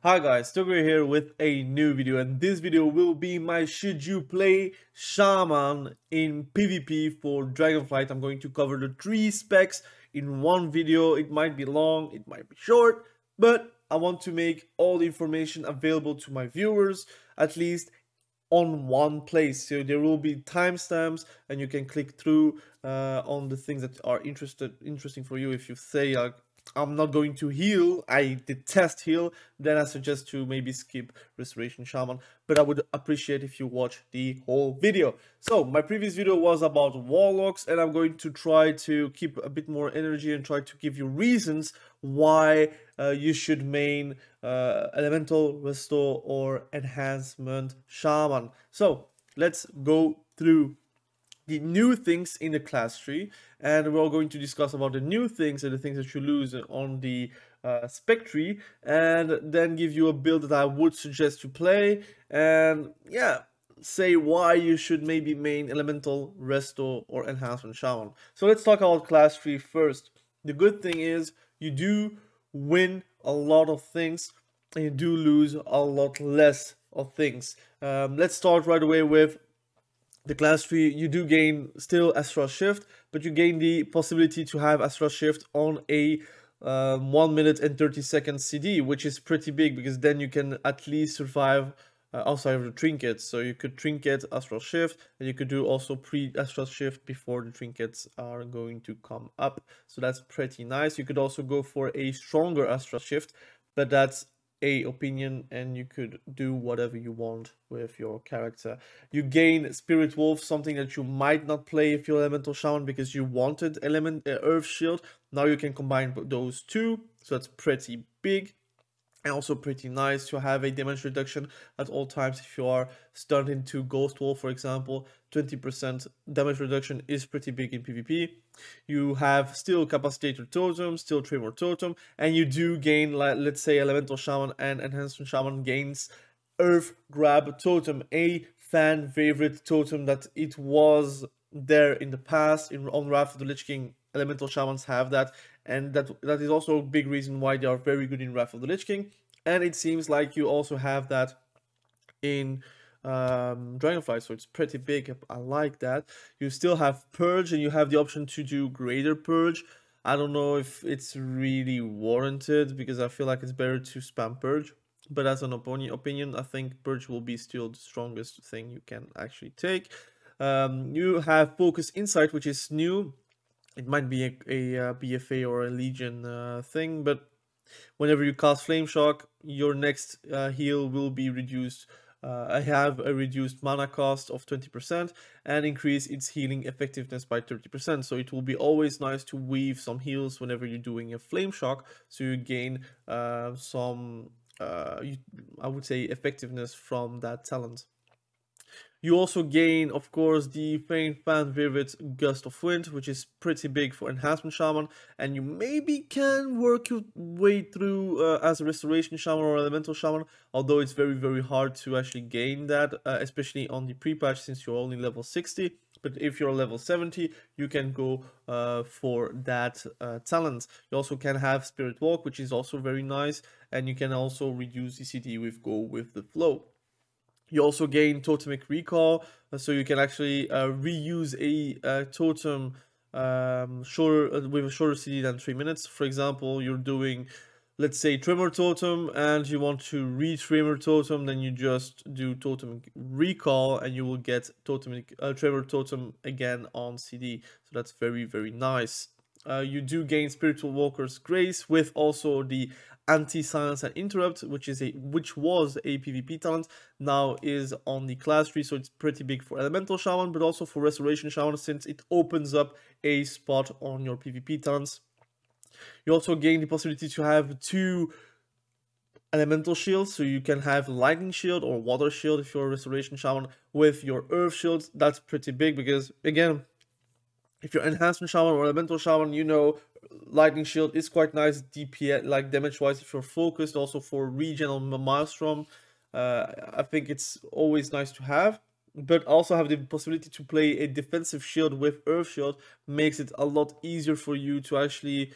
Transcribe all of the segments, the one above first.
Hi guys, Togger here with a new video, and this video will be my should you play Shaman in PvP for Dragonflight. I'm going to cover the 3 specs in one video. It might be long, it might be short, but I want to make all the information available to my viewers, at least on one place. So there will be timestamps and you can click through on the things that are interesting for you. If you say I'm not going to heal, I detest heal, then I suggest to maybe skip Restoration Shaman, but I would appreciate if you watch the whole video. So my previous video was about warlocks, and I'm going to try to keep a bit more energy and try to give you reasons why you should main elemental, restore, or enhancement shaman. So let's go through the new things in the class tree, and we're going to discuss about the new things and the things that you lose on the spec tree, and then give you a build that I would suggest you play, and yeah, say why you should maybe main elemental, resto, or enhancement shaman. So let's talk about class tree first. The good thing is you do win a lot of things and you do lose a lot less of things. Let's start right away with the class tree. You do gain still Astral Shift, but you gain the possibility to have Astral Shift on a 1 minute and 30 seconds CD, which is pretty big because then you can at least survive outside of the trinkets. So you could trinket Astral Shift, and you could do also pre-Astral Shift before the trinkets are going to come up. So that's pretty nice. You could also go for a stronger Astral Shift, but that's a opinion, and you could do whatever you want with your character. You gain Spirit Wolf, something that you might not play if you're Elemental Shaman because you wanted Earth Shield. Now you can combine those two, so that's pretty big. And also pretty nice to have a damage reduction at all times. If you are stunned into Ghost Wall, for example, 20% damage reduction is pretty big in PvP. You have still Capacitator Totem, still Tremor Totem, and you do gain, like, let's say, Elemental Shaman and Enhancement Shaman gains Earth Grab Totem, a fan favorite totem that it was there in the past. On Wrath of the Lich King, Elemental Shamans have that, and that is also a big reason why they are very good in Wrath of the Lich King. And it seems like you also have that in Dragonflight, so it's pretty big. I like that. You still have Purge, and you have the option to do Greater Purge. I don't know if it's really warranted because I feel like it's better to spam Purge, but as an opinion, I think Purge will be still the strongest thing you can actually take. You have Focus Insight, which is new. It might be a BFA or a Legion thing, but whenever you cast Flame Shock, your next heal will be reduced. I have a reduced mana cost of 20% and increase its healing effectiveness by 30%. So it will be always nice to weave some heals whenever you're doing a Flame Shock, so you gain some, I would say, effectiveness from that talent. You also gain, of course, the fan favorite Gust of Wind, which is pretty big for Enhancement Shaman, and you maybe can work your way through as a Restoration Shaman or Elemental Shaman, although it's very, very hard to actually gain that, especially on the pre-patch since you're only level 60. But if you're level 70, you can go for that talent. You also can have Spirit Walk, which is also very nice, and you can also reduce the CD with Go with the Flow. You also gain Totemic Recall, so you can actually reuse a totem with a shorter CD than 3 minutes. For example, you're doing, let's say, Tremor Totem, and you want to re-Tremor Totem, then you just do Totemic Recall, and you will get Tremor Totem again on CD. So that's very, very nice. You do gain Spiritual Walker's Grace with also the Anti-Silence and Interrupt, which was a PvP talent, now is on the class tree, so it's pretty big for Elemental Shaman, but also for Restoration Shaman, since it opens up a spot on your PvP talents. You also gain the possibility to have 2 Elemental Shields, so you can have Lightning Shield or Water Shield if you're a Restoration Shaman with your Earth Shield. That's pretty big because, again, if you're Enhancement Shaman or Elemental Shaman, you know Lightning Shield is quite nice DPS, like damage-wise, if you're focused. Also for regen on Maelstrom, I think it's always nice to have. But also have the possibility to play a defensive shield with Earth Shield makes it a lot easier for you to actually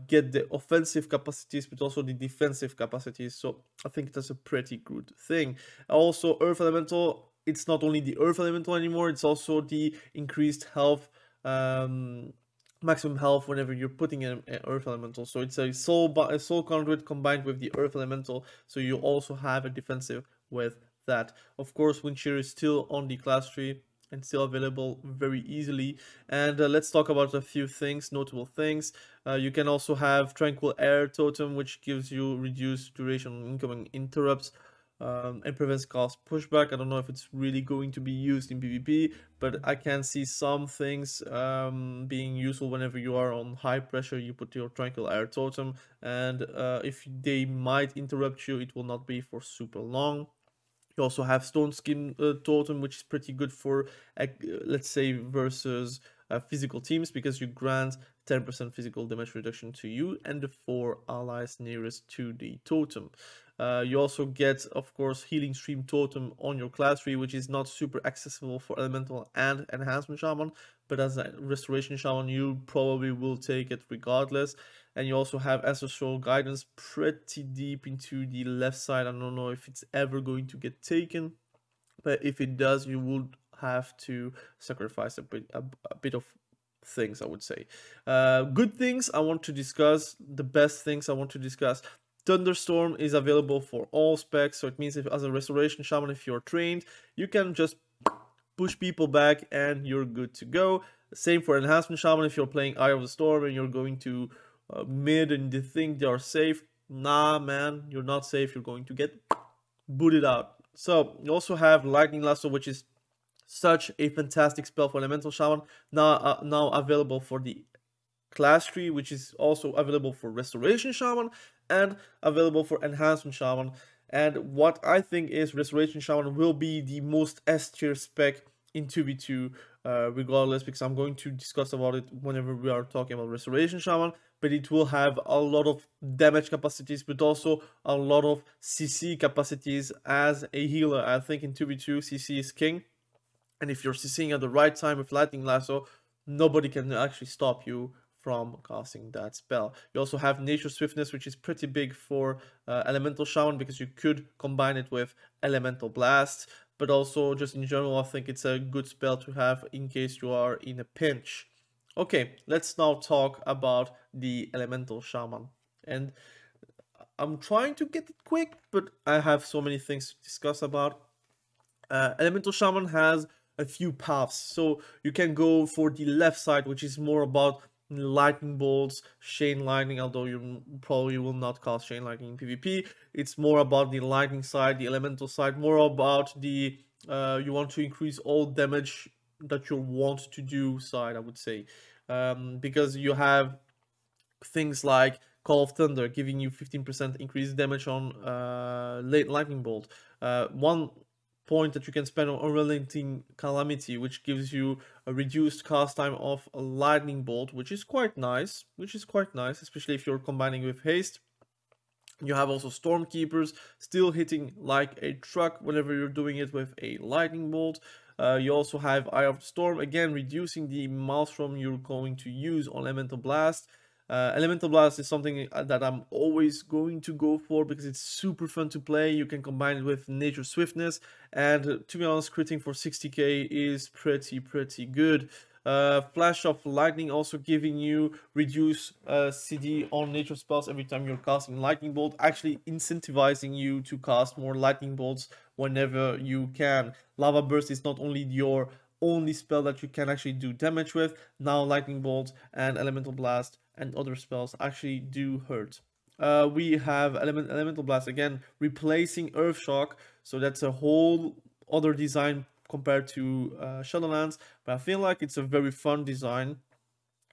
get the offensive capacities but also the defensive capacities. So I think that's a pretty good thing. Also, Earth Elemental, it's not only the Earth Elemental anymore, it's also the increased health, maximum health whenever you're putting in an Earth Elemental. So it's a soul conduit combined with the Earth Elemental, so you also have a defensive with that. Of course, Wind Shear is still on the class tree and still available very easily. And let's talk about a few things, notable things. You can also have Tranquil Air Totem, which gives you reduced duration incoming interrupts and prevents cost pushback. I don't know if it's really going to be used in PvP, but I can see some things being useful whenever you are on high pressure. You put your Tranquil Air Totem, and if they might interrupt you, it will not be for super long. You also have Stone Skin Totem, which is pretty good for, let's say, versus physical teams, because you grant 10% physical damage reduction to you and the 4 allies nearest to the totem. You also get, of course, Healing Stream Totem on your class tree, which is not super accessible for Elemental and Enhancement Shaman, but as a Restoration Shaman, you probably will take it regardless. And you also have Ancestral Guidance pretty deep into the left side. I don't know if it's ever going to get taken, but if it does, you would have to sacrifice a bit of things, I would say. Good things I want to discuss, the best things I want to discuss. Thunderstorm is available for all specs, so it means if as a Restoration Shaman, if you're trained, you can just push people back and you're good to go. Same for Enhancement Shaman, if you're playing Eye of the Storm and you're going to mid and they think they are safe. Nah, man, you're not safe. You're going to get booted out. So you also have Lightning Lasso, which is such a fantastic spell for Elemental Shaman, now available for the class tree, which is also available for Restoration Shaman and available for Enhancement Shaman. And what I think is Restoration Shaman will be the most S tier spec in 2v2 regardless, because I'm going to discuss about it whenever we are talking about Restoration Shaman. But it will have a lot of damage capacities, but also a lot of CC capacities as a healer. I think in 2v2 CC is king, and if you're CCing at the right time with Lightning Lasso, nobody can actually stop you from casting that spell. You also have Nature Swiftness, which is pretty big for Elemental Shaman, because you could combine it with Elemental Blast, but also just in general, I think it's a good spell to have in case you are in a pinch. Okay, let's now talk about the Elemental Shaman. And I'm trying to get it quick, but I have so many things to discuss about. Elemental Shaman has a few paths. So you can go for the left side, which is more about lightning bolts, chain lightning, although you probably will not cast chain lightning in PvP. It's more about the lightning side, the elemental side, more about the you want to increase all damage that you want to do side, I would say. Because you have things like Call of Thunder giving you 15% increased damage on late lightning bolt. One point that you can spend on Unrelenting Calamity, which gives you a reduced cast time of a lightning bolt, which is quite nice, especially if you're combining with haste. You have also Stormkeepers still hitting like a truck whenever you're doing it with a lightning bolt. You also have Eye of the Storm, again reducing the maelstrom you're going to use on Elemental Blast. Elemental Blast is something that I'm always going to go for because it's super fun to play. You can combine it with Nature Swiftness, and to be honest, critting for 60k is pretty good. Flash of Lightning also giving you reduce CD on nature spells every time you're casting Lightning Bolt, actually incentivizing you to cast more Lightning Bolts whenever you can. Lava Burst is not only your only spell that you can actually do damage with. Now Lightning Bolt and Elemental Blast and other spells actually do hurt. We have Elemental Blast again replacing Earth Shock, so that's a whole other design compared to Shadowlands, but I feel like it's a very fun design.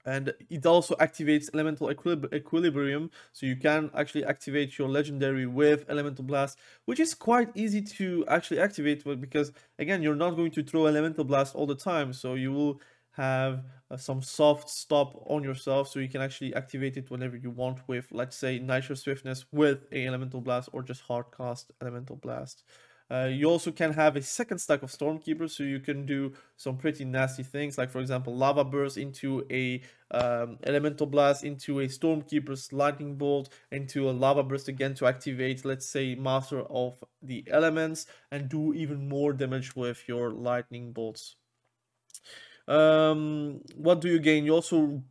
And it also activates Elemental Equilibrium, so you can actually activate your Legendary with Elemental Blast, which is quite easy to actually activate because, again, you're not going to throw Elemental Blast all the time, so you will have some soft stop on yourself, so you can actually activate it whenever you want with, let's say, Nature Swiftness with a Elemental Blast, or just hard cast Elemental Blast. You also can have a second stack of Stormkeepers, so you can do some pretty nasty things, like for example Lava Burst into a Elemental Blast, into a Stormkeeper's Lightning Bolt, into a Lava Burst again to activate, let's say, Master of the Elements, and do even more damage with your Lightning Bolts. What do you gain? You also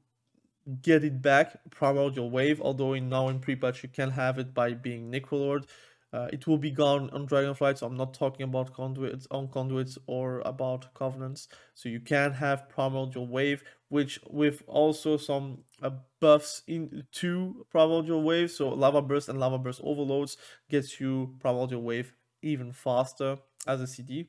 get it back, Primordial Wave, although now in pre-patch you can have it by being Necrolord. It will be gone on Dragonflight, so I'm not talking about conduits or about covenants. So you can have Primordial Wave, which with also some buffs into Primordial Wave. So Lava Burst and Lava Burst Overloads gets you Primordial Wave even faster as a CD.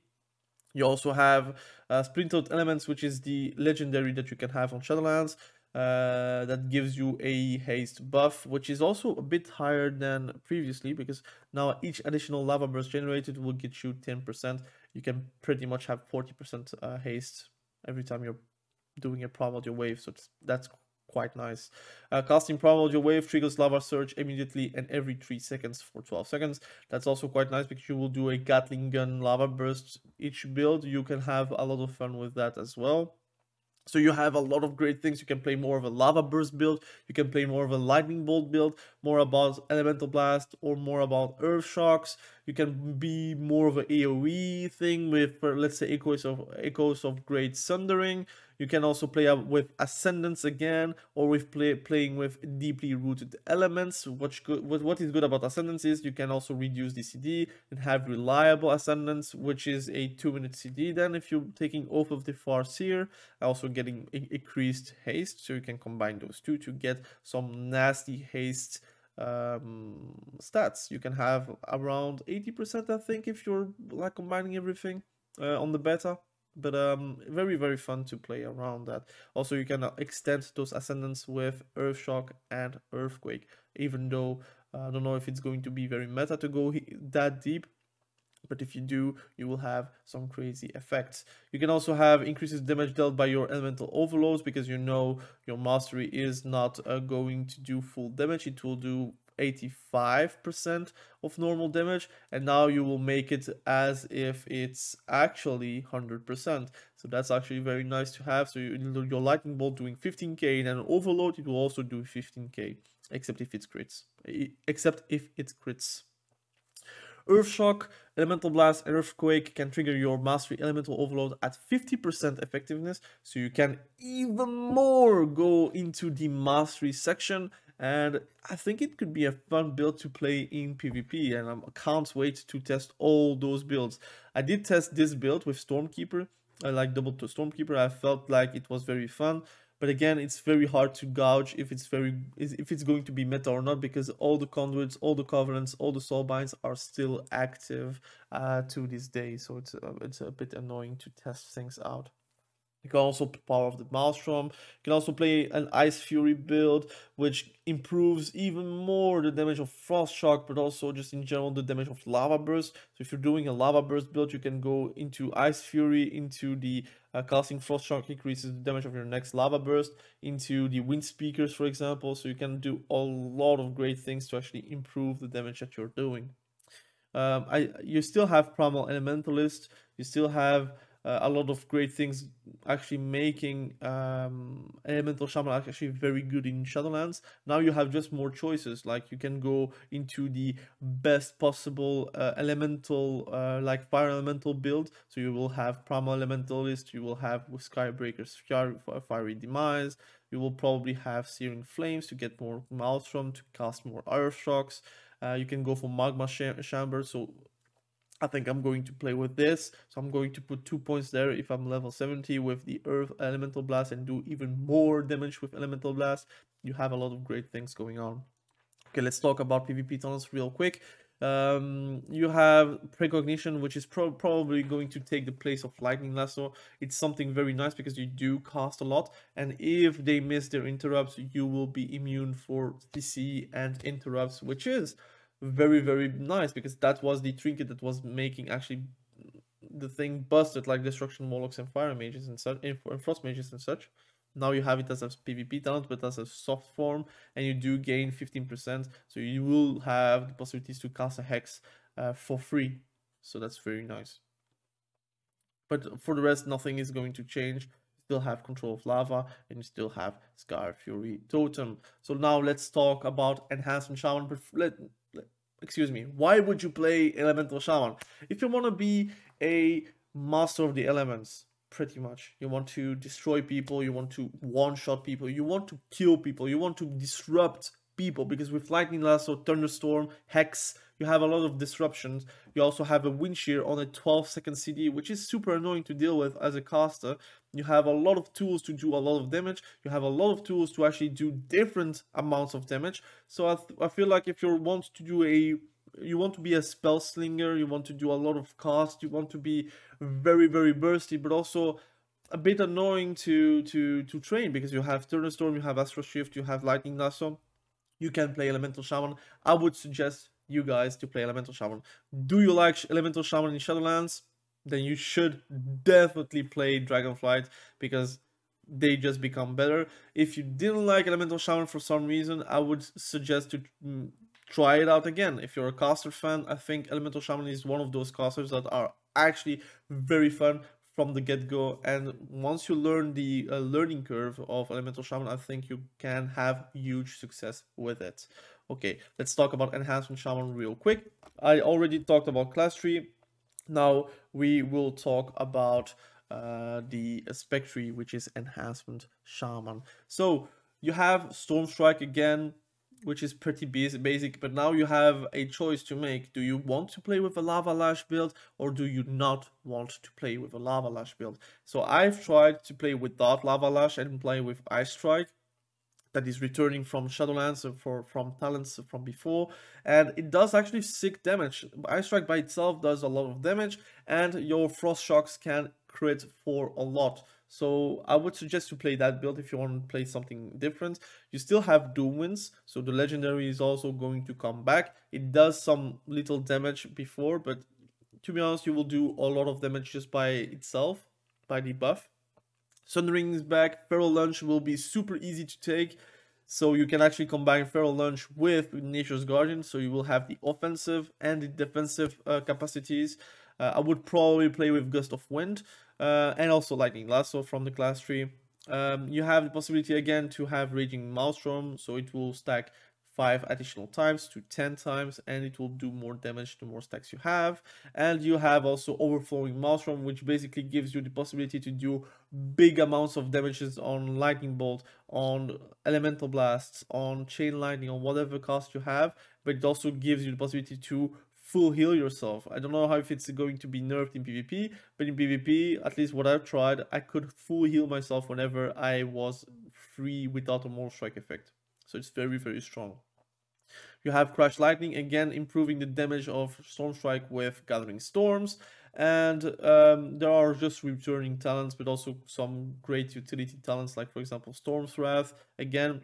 You also have Splintered Elements, which is the legendary that you can have on Shadowlands. That gives you a haste buff, which is also a bit higher than previously, because now each additional lava burst generated will get you 10%. You can pretty much have 40% haste every time you're doing a Primordial Wave, so that's quite nice. Casting Primordial Wave triggers Lava Surge immediately and every 3 seconds for 12 seconds. That's also quite nice because you will do a Gatling Gun Lava Burst each build. You can have a lot of fun with that as well. So you have a lot of great things. You can play more of a Lava Burst build, you can play more of a Lightning Bolt build, more about Elemental Blast, or more about Earth Shocks. You can be more of an AoE thing with, let's say, Echoes of Great Sundering. You can also play up with Ascendance again, or with playing with deeply rooted elements. What is good about Ascendance is you can also reduce the CD and have reliable Ascendance, which is a 2-minute CD. Then if you're taking off of the Farseer, also getting increased haste, so you can combine those two to get some nasty haste stats. You can have around 80%, I think, if you're like combining everything on the beta. But very, very fun to play around that. Also, you can extend those ascendants with Earthshock and Earthquake, even though I don't know if it's going to be very meta to go that deep. But if you do, you will have some crazy effects. You can also have increases damage dealt by your elemental overloads, because you know your mastery is not going to do full damage. It will do 85% of normal damage, and now you will make it as if it's actually 100%. So that's actually very nice to have. So your lightning bolt doing 15k, and an overload it will also do 15k, except if it's crits. Earthshock, Elemental Blast, and Earthquake can trigger your Mastery Elemental Overload at 50% effectiveness, so you can even more go into the Mastery section, and I think it could be a fun build to play in PvP, and I can't wait to test all those builds. I did test this build with Stormkeeper, I like double to Stormkeeper. I felt like it was very fun. But again, it's very hard to gauge if it's going to be meta or not, because all the conduits, all the covenants, all the soulbinds are still active to this day. So it's a bit annoying to test things out. You can also power of the Maelstrom. You can also play an Ice Fury build, which improves even more the damage of Frost Shock, but also just in general the damage of Lava Burst. So if you're doing a Lava Burst build, you can go into Ice Fury, into the casting Frost Shock increases the damage of your next Lava Burst, into the Wind Speakers, for example. So you can do a lot of great things to actually improve the damage that you're doing. You still have Primal Elementalist, you still have a lot of great things actually making Elemental Shaman actually very good in Shadowlands. Now you have just more choices, like you can go into the best possible elemental, like Fire Elemental build, so you will have Primal Elementalist, you will have Skybreaker's Fiery Demise, you will probably have Searing Flames to get more Maelstrom, to cast more Earth Shocks. You can go for Magma Chamber, so I think I'm going to play with this. So I'm going to put 2 points there if I'm level 70 with the Earth Elemental Blast, and do even more damage with Elemental Blast. You have a lot of great things going on. Okay, let's talk about PvP tunnels real quick. You have Precognition, which is probably going to take the place of Lightning Lasso. It's something very nice because you do cast a lot, and if they miss their interrupts, you will be immune for CC and interrupts, which is very, very nice, because that was the trinket that was making actually the thing busted, like Destruction Warlocks and Fire Mages and such, and Frost Mages and such. Now you have it as a PvP talent, but as a soft form, and you do gain 15%, so you will have the possibilities to cast a Hex for free. so that's very nice. But for the rest, nothing is going to change. You still have control of lava, and you still have Scar Fury Totem. So now let's talk about Enhancement Shaman. But excuse me, why would you play Elemental Shaman? If you want to be a master of the elements, pretty much. You want to destroy people, you want to one-shot people, you want to kill people, you want to disrupt people, because with Lightning Lasso, Thunderstorm, Hex, you have a lot of disruptions. You also have a Wind Shear on a 12-second CD, which is super annoying to deal with as a caster. You have a lot of tools to do a lot of damage. You have a lot of tools to actually do different amounts of damage. So I feel like if you want to do you want to be a spell slinger, you want to do a lot of cast, you want to be very, very bursty, but also a bit annoying to train, because you have Thunderstorm, you have Astral Shift, you have Lightning Lasso. You can play Elemental Shaman. I would suggest you guys to play Elemental Shaman. Do you like Elemental Shaman in Shadowlands? Then you should definitely play Dragonflight, because they just become better. If you didn't like Elemental Shaman for some reason, I would suggest to try it out again. If you're a caster fan, I think Elemental Shaman is one of those casters that are actually very fun from the get-go, and once you learn the learning curve of Elemental Shaman, I think you can have huge success with it. Okay, let's talk about Enhancement Shaman real quick. I already talked about class tree. Now we will talk about the spec tree, which is Enhancement Shaman. So you have Stormstrike again, which is pretty basic, but now you have a choice to make. Do you want to play with a Lava Lash build, or do you not want to play with a Lava Lash build? So I've tried to play without Lava Lash and play with Ice Strike, that is returning from Shadowlands, from talents from before, and it does actually sick damage. Ice Strike by itself does a lot of damage, and your Frost Shocks can crit for a lot. So I would suggest to play that build if you want to play something different. You still have Doom Winds, so the legendary is also going to come back. It does some little damage before, but to be honest, you will do a lot of damage just by itself, by the buff. Sundering is back. Feral Lunge will be super easy to take, so you can actually combine Feral Lunge with Nature's Guardian, so you will have the offensive and the defensive capacities. I would probably play with Gust of Wind and also Lightning Lasso from the class tree. You have the possibility again to have Raging Maelstrom, so it will stack 5 additional times to 10 times, and it will do more damage the more stacks you have. And you have also Overflowing Maelstrom, which basically gives you the possibility to do big amounts of damages on Lightning Bolt, on Elemental Blasts, on Chain Lightning, on whatever cost you have, but it also gives you the possibility to full heal yourself. I don't know how if it's going to be nerfed in PvP, but in PvP, at least what I've tried, I could full heal myself whenever I was free without a Mortal Strike effect. So it's very, very strong. You have Crash Lightning, again improving the damage of Stormstrike with Gathering Storms. And there are just returning talents, but also some great utility talents, like for example Storm's Wrath. Again,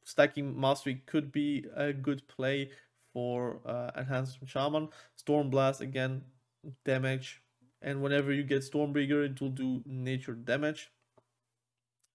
stacking Mastery could be a good play for Enhancement Shaman. Storm Blast, again, damage. And whenever you get Stormbreaker, it will do nature damage.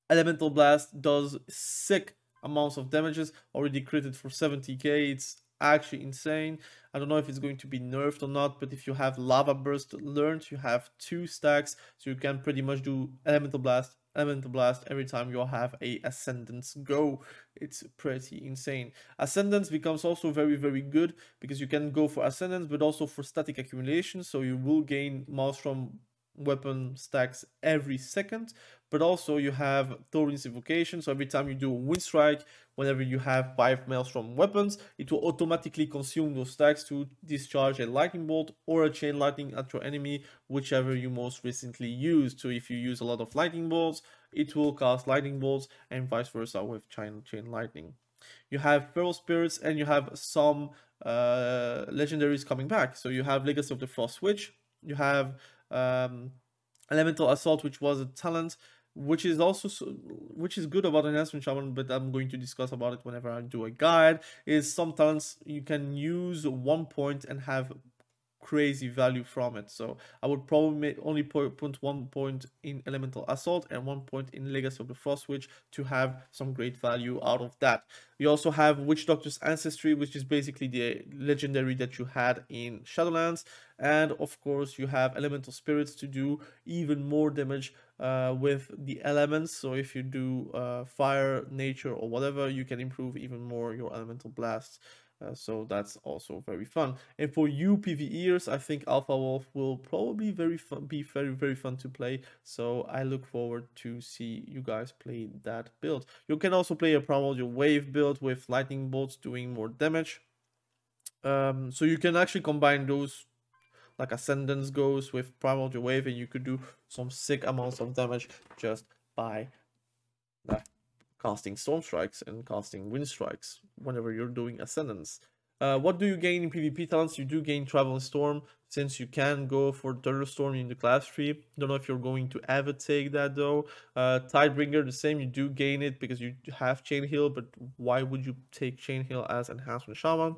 Elemental Blast does sick amounts of damages, already critted for 70k. It's actually insane. I don't know if it's going to be nerfed or not, but if you have Lava Burst learned, you have 2 stacks, so you can pretty much do Elemental Blast every time you have a Ascendance go. It's pretty insane. Ascendance becomes also very, very good, because you can go for Ascendance, but also for static accumulation, so you will gain Maelstrom weapon stacks every second, but also you have Thorin's Invocation, so every time you do a Wind Strike, whenever you have 5 Maelstrom weapons, it will automatically consume those stacks to discharge a Lightning Bolt or a Chain Lightning at your enemy, whichever you most recently used. So if you use a lot of Lightning Bolts, it will cast Lightning Bolts, and vice versa with Chain Lightning. You have Feral Spirits, and you have some legendaries coming back. So you have Legacy of the Frost Witch, you have Elemental Assault, which was a talent, which is good about Enhancement Shaman, but I'm going to discuss about it whenever I do a guide. Is some talents you can use 1 point and have crazy value from it. So I would probably only put 1 point in elemental assault and 1 point in legacy of the frost witch to have some great value out of that. You also have witch doctor's ancestry, which is basically the legendary that you had in Shadowlands, and of course you have elemental spirits to do even more damage with the elements. So if you do fire, nature, or whatever, you can improve even more your elemental blasts. So that's also very fun. And for you PvEers, I think Alpha Wolf will probably be very fun to play. So I look forward to see you guys play that build. You can also play a primordial wave build with lightning bolts doing more damage. So you can actually combine those, like Ascendance goes with primordial wave, and you could do some sick amounts of damage just by casting storm strikes and casting wind strikes whenever you're doing Ascendance. What do you gain in PvP talents? You do gain travel and storm, since you can go for thunderstorm in the class tree. Don't know if you're going to ever take that though. Tidebringer, the same, you do gain it because you have chain heal, but why would you take chain heal as enhancement shaman?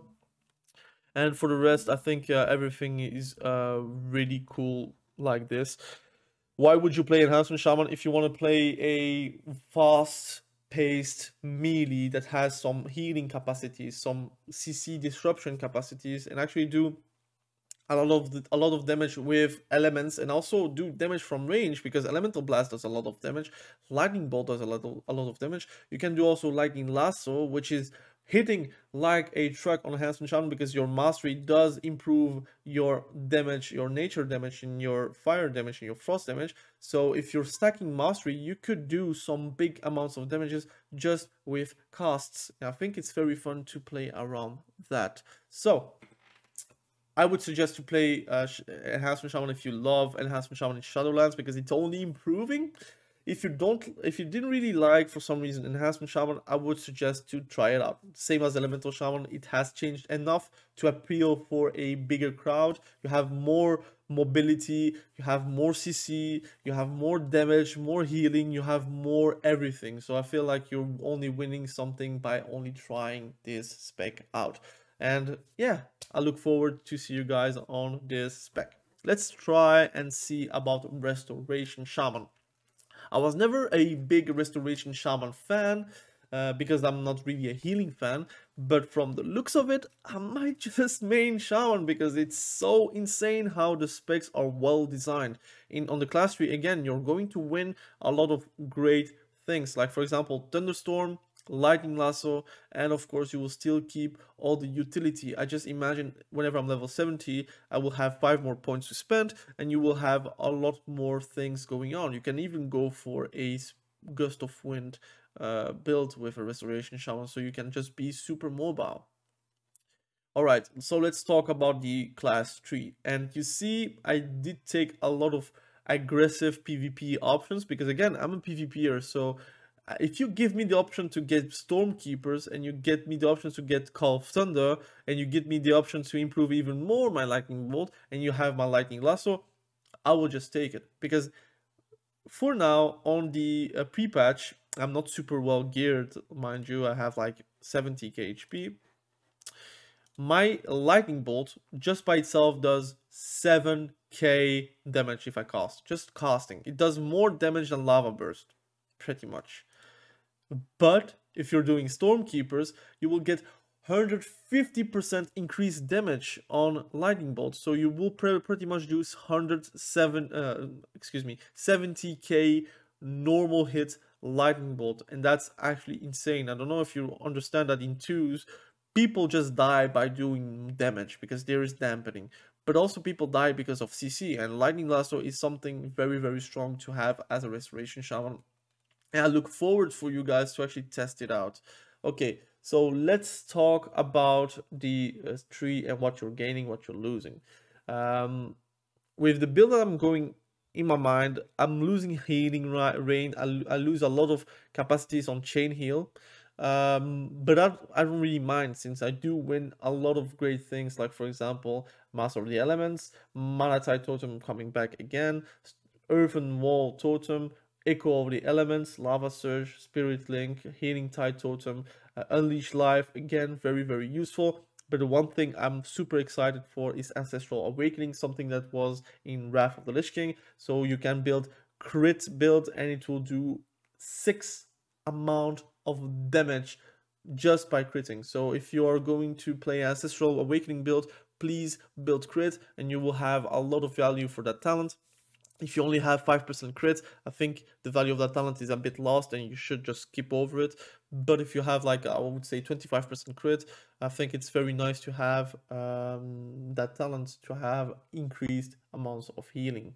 And for the rest, I think everything is really cool like this. Why would you play Enhancement Shaman? If you want to play a fast-paced melee that has some healing capacities, some CC disruption capacities, and actually do a lot of damage with elements, and also do damage from range, because elemental blast does a lot of damage, lightning bolt does a lot of damage. You can do also lightning lasso, which is hitting like a truck on Enhancement Shaman, because your mastery does improve your damage, your nature damage, and your fire damage, and your frost damage. So if you're stacking mastery, you could do some big amounts of damages just with casts. I think it's very fun to play around that. So I would suggest to play Enhancement Shaman if you love Enhancement Shaman in Shadowlands, because it's only improving. If you didn't really like, for some reason, Enhancement Shaman, I would suggest to try it out. Same as Elemental Shaman, it has changed enough to appeal for a bigger crowd. You have more mobility, you have more CC, you have more damage, more healing, you have more everything. So I feel like you're only winning something by only trying this spec out. And yeah, I look forward to see you guys on this spec. Let's try and see about Restoration Shaman. I was never a big Restoration Shaman fan, because I'm not really a healing fan, but from the looks of it, I might just main Shaman, because it's so insane how the specs are well designed. On the class tree, again, you're going to win a lot of great things, like for example, Thunderstorm, Lightning Lasso, and of course you will still keep all the utility. I just imagine whenever I'm level 70, I will have 5 more points to spend, and you will have a lot more things going on. You can even go for a Gust of Wind build with a Restoration Shaman, so you can just be super mobile. Alright, so let's talk about the class tree. And you see, I did take a lot of aggressive PvP options, because again, I'm a PvPer, so if you give me the option to get Stormkeepers, and you get me the option to get Call of Thunder, and you give me the option to improve even more my Lightning Bolt, and you have my Lightning Lasso, I will just take it. Because for now, on the pre-patch, I'm not super well geared, mind you, I have like 70k HP. My Lightning Bolt, just by itself, does 7k damage if I cast. Just casting. It does more damage than Lava Burst, pretty much. But if you're doing Stormkeepers, you will get 150% increased damage on Lightning Bolt. So you will pretty much do 70k normal hit Lightning Bolt. And that's actually insane. I don't know if you understand that in twos, people just die by doing damage because there is dampening. But also people die because of CC. And Lightning Lasso is something very strong to have as a Restoration Shaman. And I look forward for you guys to actually test it out. Okay, so let's talk about the tree and what you're gaining, what you're losing. With the build that I'm going in my mind, I'm losing healing rain. I lose a lot of capacities on chain heal. But I don't really mind, since I do win a lot of great things, like for example, Master of the Elements, Manatite Totem coming back again, Earthen Wall Totem, Echo of the Elements, Lava Surge, Spirit Link, Healing Tide Totem, Unleash Life, again, very useful. But the one thing I'm super excited for is Ancestral Awakening, something that was in Wrath of the Lich King. So you can build crit build and it will do 6 amount of damage just by critting. So if you are going to play Ancestral Awakening build, please build crit and you will have a lot of value for that talent. If you only have 5% crit, I think the value of that talent is a bit lost and you should just skip over it. But if you have, like, I would say 25% crit, I think it's very nice to have that talent to have increased amounts of healing.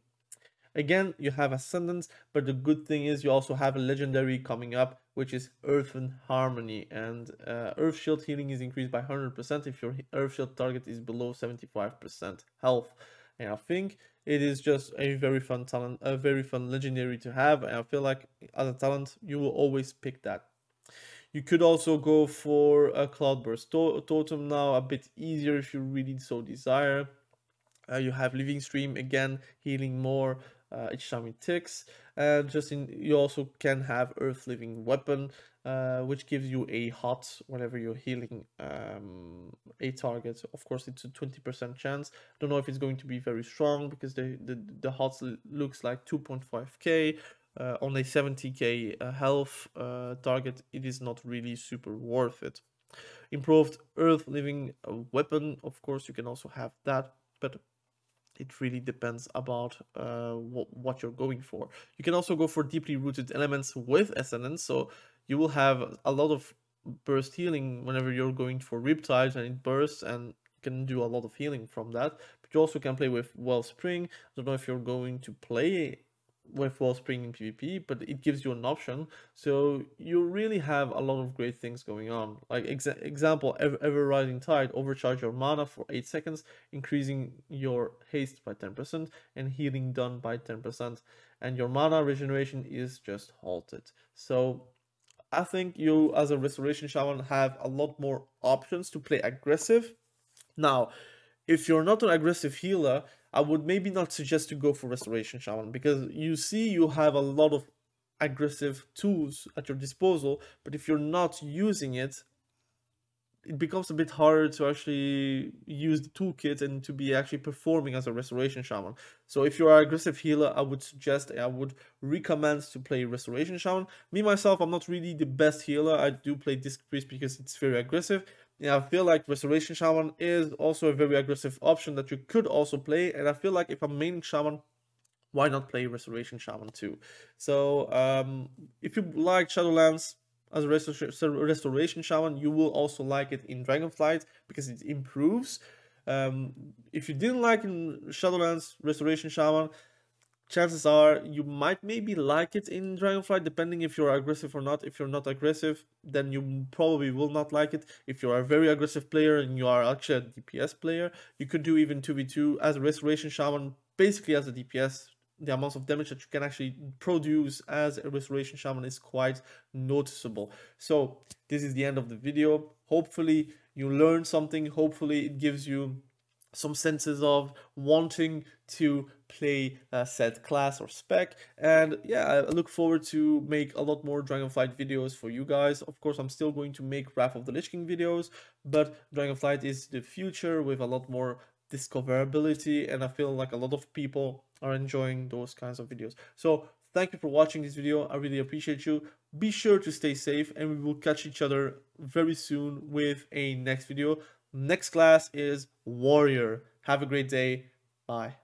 Again, you have Ascendance, but the good thing is you also have a legendary coming up, which is Earthen Harmony. And Earth Shield healing is increased by 100% if your Earth Shield target is below 75% health. And I think it is just a very fun talent, a very fun legendary to have. And I feel like as a talent, you will always pick that. You could also go for a Cloudburst Totem now, a bit easier if you really so desire. You have Living Stream, again, healing more each time it ticks. You also can have Earth Living Weapon, which gives you a hot whenever you're healing a target. Of course, it's a 20% chance. Don't know if it's going to be very strong because the hot looks like 2.5k. On a 70k health target, it is not really super worth it. Improved Earth Living Weapon, of course, you can also have that, but it really depends about what you're going for. You can also go for Deeply Rooted Elements with Ascendance, so you will have a lot of burst healing whenever you're going for Riptides and it bursts, and you can do a lot of healing from that. But you also can play with Wellspring. I don't know if you're going to play with Wellspring in PvP, but it gives you an option. So you really have a lot of great things going on. Like example, Ever Rising Tide, overcharge your mana for 8 seconds, increasing your haste by 10% and healing done by 10%. And your mana regeneration is just halted. So I think you as a Restoration Shaman have a lot more options to play aggressive. Now, if you're not an aggressive healer, I would maybe not suggest to go for Restoration Shaman, because you see you have a lot of aggressive tools at your disposal, but if you're not using it, it becomes a bit harder to actually use the toolkit and to be actually performing as a Restoration Shaman. So if you're an aggressive healer, I would recommend to play Restoration Shaman. Me, myself, I'm not really the best healer. I do play Disc Priest because it's very aggressive. Yeah, I feel like Restoration Shaman is also a very aggressive option that you could also play. And I feel like if I'm maining Shaman, why not play Restoration Shaman too? So if you like Shadowlands as a Restoration Shaman, you will also like it in Dragonflight because it improves. If you didn't like in Shadowlands Restoration Shaman, chances are you might maybe like it in Dragonflight, depending if you're aggressive or not. If you're not aggressive, then you probably will not like it. If you're a very aggressive player and you are actually a DPS player, you could do even 2v2 as a Restoration Shaman, basically as a DPS. The amounts of damage that you can actually produce as a Restoration Shaman is quite noticeable. So this is the end of the video. Hopefully you learned something. Hopefully it gives you some senses of wanting to play a said class or spec. And yeah, I look forward to make a lot more Dragonflight videos for you guys. Of course, I'm still going to make Wrath of the Lich King videos, but Dragonflight is the future with a lot more discoverability, and I feel like a lot of people are enjoying those kinds of videos. So thank you for watching this video. I really appreciate you. Be sure to stay safe, and we will catch each other very soon with a next video. Next class is Warrior. Have a great day. Bye.